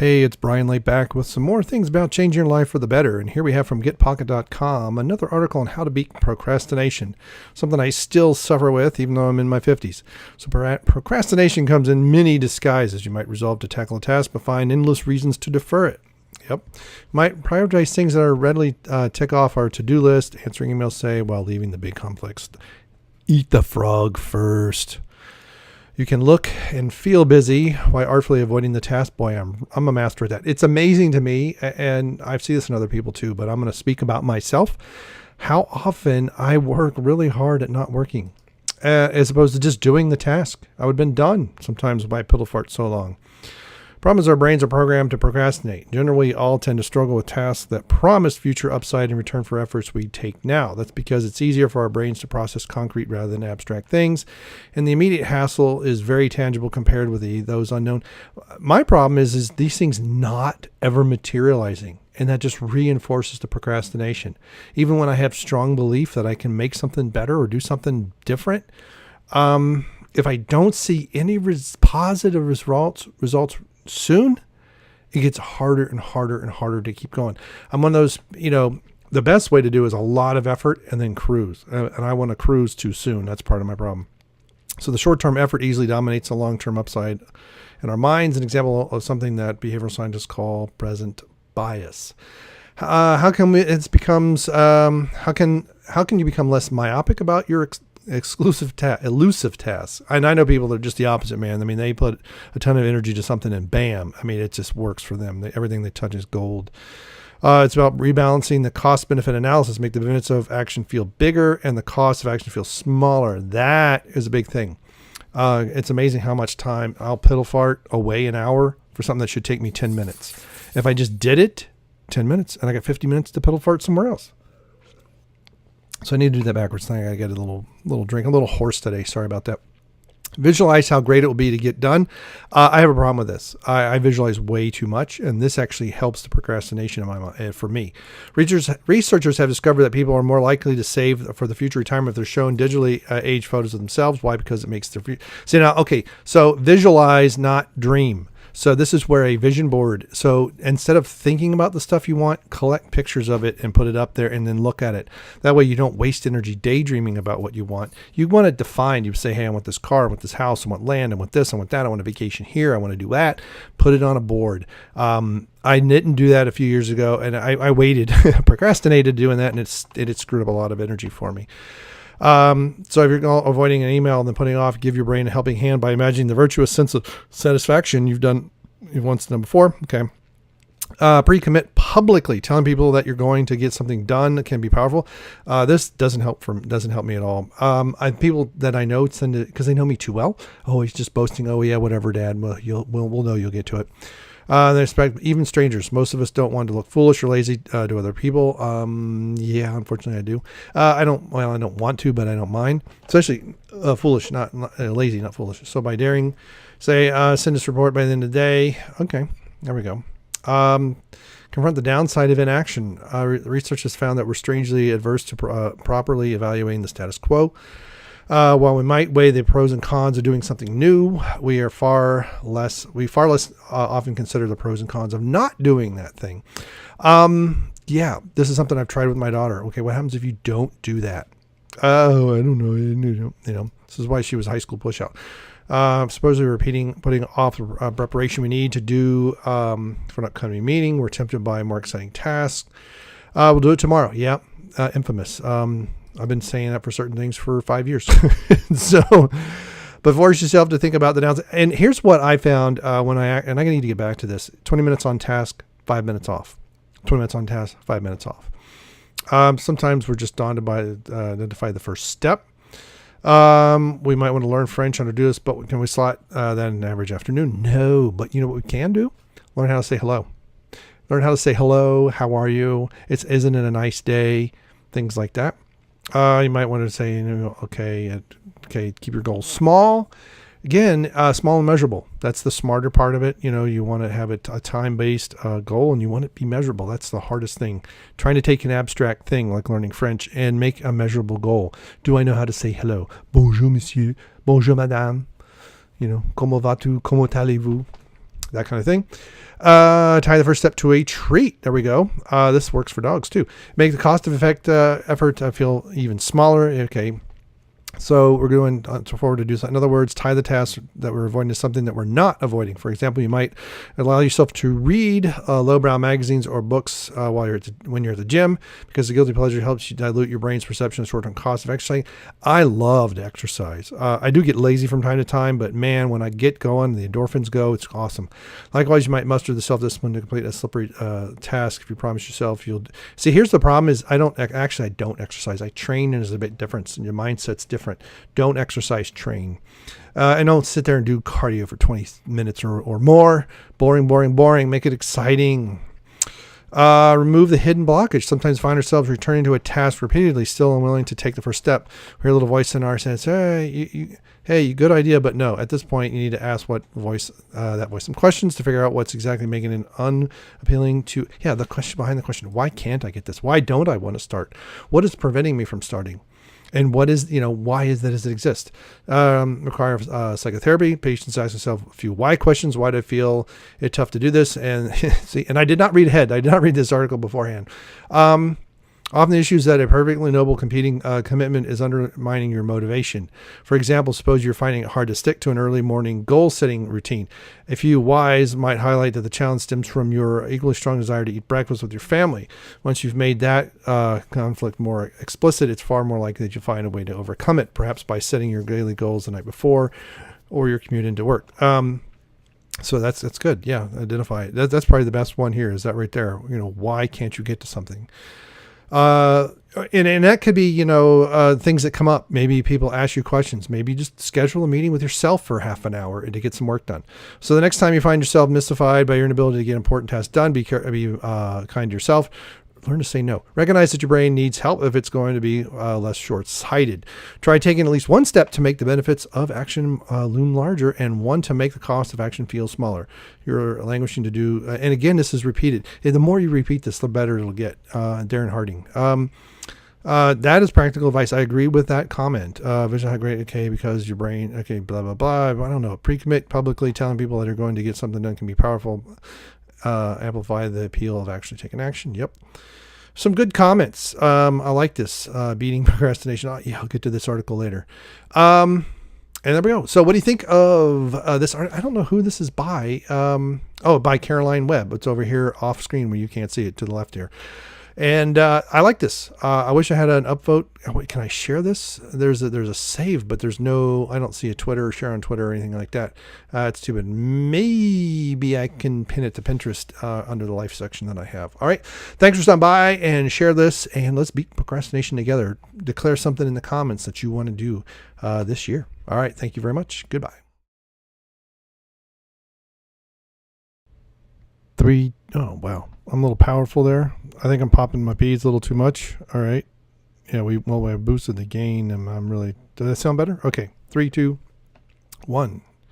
Hey, it's Bryon Lape back with some more things about changing your life for the better. And here we have from getpocket.com another article on how to beat procrastination, something I still suffer with even though I'm in my 50s. So procrastination comes in many disguises. You might resolve to tackle a task but find endless reasons to defer it. Yep. Might prioritize things that are readily tick off our to-do list, answering emails, say, while leaving the big complex. Eat the frog first. You can look and feel busy while artfully avoiding the task. Boy, I'm a master at that. It's amazing to me, and I see this in other people too, but I'm going to speak about myself, how often I work really hard at not working, as opposed to just doing the task. I would have been done sometimes by piddle fart so long. Problem is our brains are programmed to procrastinate. Generally, we all tend to struggle with tasks that promise future upside in return for efforts we take now. That's because it's easier for our brains to process concrete rather than abstract things. And the immediate hassle is very tangible compared with those unknown. My problem is these things not ever materializing. And that just reinforces the procrastination. Even when I have strong belief that I can make something better or do something different, if I don't see any positive results soon, it gets harder and harder and harder to keep going. I'm one of those, the best way to do is a lot of effort and then cruise. And I want to cruise too soon. That's part of my problem. So the short-term effort easily dominates the long-term upside in our minds. An example of something that behavioral scientists call present bias. How can you become less myopic about your elusive tasks? And I know people that are just the opposite, man. I mean, they put a ton of energy to something and bam, I mean, it just works for them. Everything they touch is gold. It's about rebalancing the cost benefit analysis, make the benefits of action feel bigger and the cost of action feel smaller. That is a big thing. It's amazing how much time I'll piddle fart away an hour for something that should take me 10 minutes. If I just did it 10 minutes and I got 50 minutes to piddle fart somewhere else. So I need to do that backwards thing. I got a little drink, a little hoarse today. Sorry about that. Visualize how great it will be to get done. I have a problem with this. I visualize way too much, and this actually helps the procrastination in my mind, for me. Researchers have discovered that people are more likely to save for the future retirement if they're shown digitally aged photos of themselves. Why? Because it makes their future. See now, okay, so visualize, not dream. So this is where a vision board. So instead of thinking about the stuff you want, collect pictures of it and put it up there and then look at it. That way you don't waste energy daydreaming about what you want. You want it defined. You say, hey, I want this car, I want this house, I want land, I want this, I want that, I want a vacation here, I want to do that. Put it on a board. I didn't do that a few years ago, and I waited, procrastinated doing that, and it screwed up a lot of energy for me. So if you're avoiding an email and then putting it off, give your brain a helping hand by imagining the virtuous sense of satisfaction you've once done before. Okay. Pre-commit publicly. Telling people that you're going to get something done can be powerful. This doesn't help me at all. People that I know tend to, because they know me too well. Oh, he's just boasting. Oh yeah, whatever, Dad. Well, we'll know you'll get to it. They expect even strangers. Most of us don't want to look foolish or lazy to other people. Yeah, unfortunately I do. I don't want to, but I don't mind. Especially foolish, not lazy, not foolish. So by daring, say, send this report by the end of the day. Okay, there we go. Confront the downside of inaction. Research has found that we're strangely adverse to properly evaluating the status quo. While we might weigh the pros and cons of doing something new, we far less often consider the pros and cons of not doing that thing. Yeah, this is something I've tried with my daughter. Okay, what happens if you don't do that? Oh, I don't know. This is why she was high school pushout. Supposedly putting off the preparation we need to do for an upcoming meeting. We're tempted by more exciting tasks. We'll do it tomorrow. Yeah, infamous. I've been saying that for certain things for 5 years. So, but force yourself to think about the downside. And here's what I found when and I need to get back to this: 20 minutes on task, 5 minutes off. 20 minutes on task, 5 minutes off. Sometimes we're just daunted by identify the first step. We might want to learn French, how to do this, but can we slot that in an average afternoon? No, but you know what we can do? Learn how to say hello. Learn how to say hello. How are you? Isn't it a nice day? Things like that. You might want to say, okay, keep your goals small. Again, small and measurable. That's the smarter part of it. You want to have a time-based goal, and you want it to be measurable. That's the hardest thing. Trying to take an abstract thing like learning French and make a measurable goal. Do I know how to say hello? Bonjour, monsieur. Bonjour, madame. Comment vas-tu? Comment allez-vous? that kind of thing. Tie the first step to a treat. There we go. This works for dogs too. Make the cost of effort feel even smaller. Okay. So we're going forward to do something. In other words, tie the task that we're avoiding to something that we're not avoiding. For example, you might allow yourself to read lowbrow magazines or books when you're at the gym, because the guilty pleasure helps you dilute your brain's perception of short-term cost of exercising. I love to exercise. I do get lazy from time to time, but man, when I get going, the endorphins go. It's awesome. Likewise, you might muster the self-discipline to complete a slippery task. If you promise yourself, you'll see. Here's the problem: is I don't exercise. I train, and there's a bit difference, and your mindset's different. Don't exercise, train. And don't sit there and do cardio for 20 minutes or more. Boring. Make it exciting. Remove the hidden blockage. Sometimes find ourselves returning to a task repeatedly, still unwilling to take the first step. We hear a little voice in our head says, hey, good idea, but no. At this point, you need to ask that voice some questions to figure out what's exactly making it unappealing to, the question behind the question. Why can't I get this? Why don't I want to start? What is preventing me from starting? And what is, why does it exist? Require psychotherapy. Patients ask themselves a few why questions. Why do I feel it tough to do this? And see, and I did not read ahead. I did not read this article beforehand. Often the issue is that a perfectly noble competing commitment is undermining your motivation. For example, suppose you're finding it hard to stick to an early morning goal-setting routine. A few whys might highlight that the challenge stems from your equally strong desire to eat breakfast with your family. Once you've made that conflict more explicit, it's far more likely that you'll find a way to overcome it, perhaps by setting your daily goals the night before or your commute into work. So that's good. Yeah, identify it. That's probably the best one here, is that right there. Why can't you get to something? And that could be, things that come up. Maybe people ask you questions. Maybe just schedule a meeting with yourself for half an hour to get some work done. So the next time you find yourself mystified by your inability to get important tasks done, be kind to yourself. Learn to say no. Recognize that your brain needs help if it's going to be less short-sighted. Try taking at least one step to make the benefits of action loom larger, and one to make the cost of action feel smaller. You're languishing to do, and again, this is repeated. The more you repeat this, the better it'll get. Darren Harding. That is practical advice. I agree with that comment. Vision great, okay, because your brain, okay, blah, blah, blah. I don't know. Pre-commit publicly. Telling people that are going to get something done can be powerful. Amplify the appeal of actually taking action. Yep. Some good comments. I like this. Beating procrastination. I'll get to this article later. And there we go. So what do you think of this? I don't know who this is by. By Caroline Webb. It's over here off screen where you can't see it, to the left here. And I like this. I wish I had an upvote. Wait, can I share this? There's a save, but there's no, I don't see a Twitter or share on Twitter or anything like that. It's too bad. Maybe I can pin it to Pinterest under the life section that I have. All right. Thanks for stopping by and share this, and let's beat procrastination together. Declare something in the comments that you want to do this year. All right. Thank you very much. Goodbye. 3. Oh, wow. I'm a little powerful there. I think I'm popping my P's a little too much. All right. Yeah, we boosted the gain, and I'm really, does that sound better? Okay. 3, 2, 1.